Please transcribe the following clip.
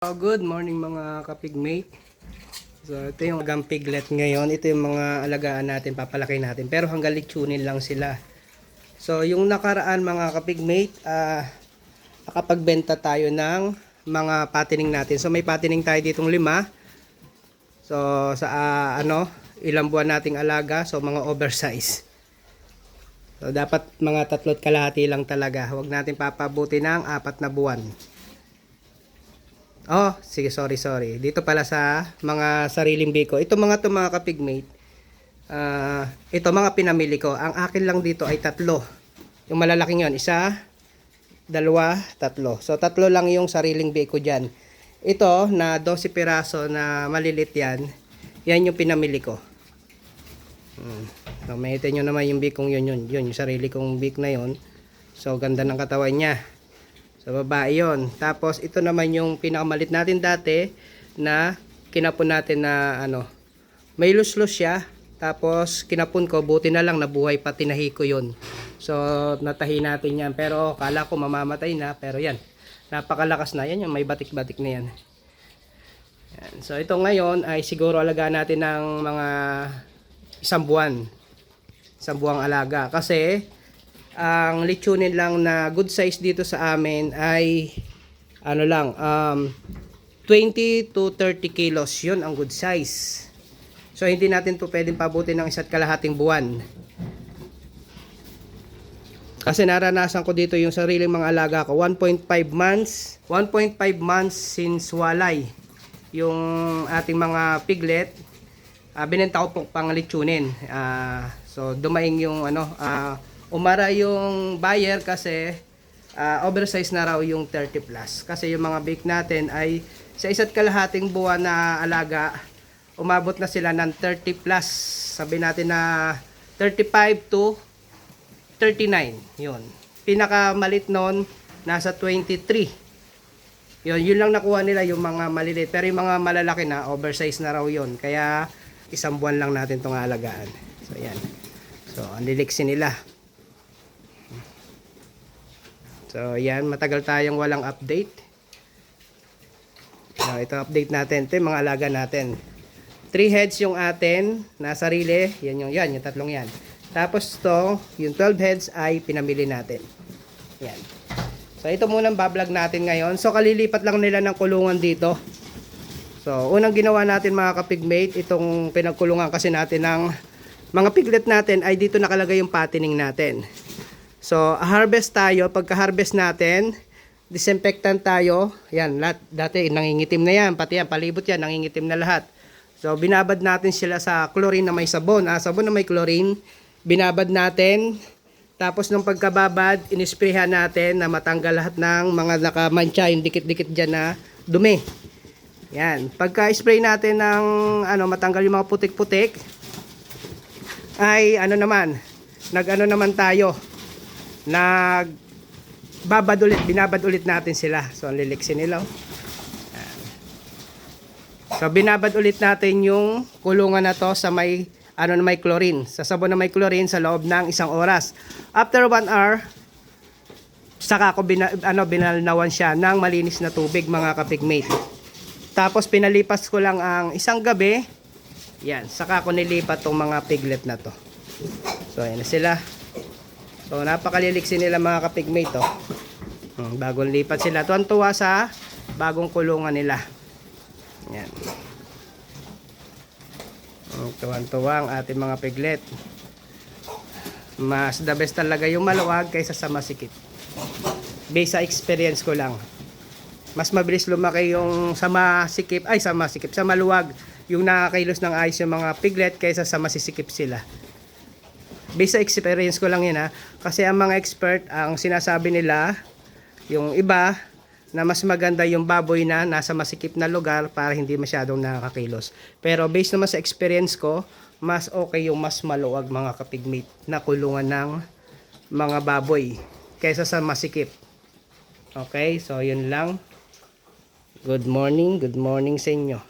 Good morning mga kapigmate. So ito yung agang piglet ngayon. Ito yung mga alagaan natin, papalaki natin. Pero hanggang litsunin lang sila. So yung nakaraan mga kapigmate, nakapagbenta tayo ng mga patining natin. So may patining tayo ditong 5. So sa ilang buwan nating alaga, so mga oversize. So dapat mga 3 kalahati lang talaga. Huwag natin papabuti ng 4 na buwan. Oh, sige, sorry. Dito pala sa mga sariling biko. Ito mga kapigmate. Ito mga pinamili ko. Ang akin lang dito ay 3. Yung malalaking yon, 1, 2, 3. So 3 lang yung sariling biko dyan. Ito na 12 piraso na malilit yan. Yan yung pinamili ko. So makita nyo naman yung bikong yun. Yung sarili kong bik na yun. So ganda ng katawan niya. So babae yun. Tapos ito naman yung pinakamalit natin dati na kinapon natin na may luslus siya. Tapos kinapon ko, buti na lang nabuhay pa, tinahi ko yun. So natahi natin yan. Pero kala ko mamamatay na. Pero yan, napakalakas na yan. Yung may batik-batik na yan. Yan. So ito ngayon ay siguro alagaan natin ng mga 1 buwan. 1 buwang alaga. Kasi ang litsunin lang na good size dito sa amin ay 20 to 30 kilos. Yun ang good size. So hindi natin to pwedeng pabutin ng 1.5 buwan. Kasi naranasan ko dito yung sariling mga alaga ko 1.5 months. 1.5 months since walay yung ating mga piglet. Binenta ko po pang litsunin. So dumaing yung umara yung buyer kasi oversize na raw yung 30 plus. Kasi yung mga bake natin ay sa 1.5 buwan na alaga, umabot na sila ng 30 plus. Sabi natin na 35 to 39. Yun. Pinakamalit nun, nasa 23. Yun lang nakuha nila yung mga maliliit. Pero yung mga malalaki na, oversize na raw yun. Kaya 1 buwan lang natin itong alagaan. So yan. So ang liliksi nila. So yan, matagal tayong walang update. So, ito update natin. Ito yung mga alaga natin. 3 heads yung atin na sarili. Yan yung 3 yan. Tapos to, yung 12 heads ay pinamili natin. Yan. So ito munang bablog natin ngayon. So kalilipat lang nila ng kulungan dito. So unang ginawa natin mga kapigmate, itong pinagkulungan kasi natin ng mga piglet natin ay dito nakalagay yung patining natin. So, harvest tayo. Pagka-harvest natin, disinfectant tayo. Yan, lahat. Dati nangingitim na yan. Pati yan, palibot yan, nangingitim na lahat. So, binabad natin sila sa chlorine na may sabon. Sabon na may chlorine. Binabad natin. Tapos, nung pagkababad, inisprayhan natin na matanggal lahat ng mga nakamantsa, yung dikit-dikit dyan na dumi. Yan. Pagka-spray natin ng matanggal yung mga putik-putik, ay nag-naman tayo. Binabad ulit natin sila. So ang liliksi nila. So binabad ulit natin yung kulungan na to sa may may chlorine, sa sabon na may chlorine sa loob ng 1 oras. After 1 hour, saka ko binalnawan siya ng malinis na tubig mga kapigmate. Tapos pinalipas ko lang ang 1 gabi. Yan, saka ko nilipat tong mga piglet na to. So ayan na sila. So napakaliliksi nila mga kapigmate to. Bagong lipat sila. Tuwan-tuwa sa bagong kulungan nila. Yan. Tuwan-tuwa ang ating mga piglet. Mas the best talaga yung maluwag kaysa sa masikip. Based sa experience ko lang. Mas mabilis lumaki yung sa maluwag. Yung nakakailos ng ayos yung mga piglet kaysa sa masisikip sila. Based sa experience ko lang yun kasi ang mga expert, ang sinasabi nila, yung iba, na mas maganda yung baboy na nasa masikip na lugar para hindi masyadong nakakakilos. Pero based naman sa experience ko, mas okay yung mas maluwag mga kapigmate na kulungan ng mga baboy kaysa sa masikip. Okay, so yun lang. Good morning sa inyo.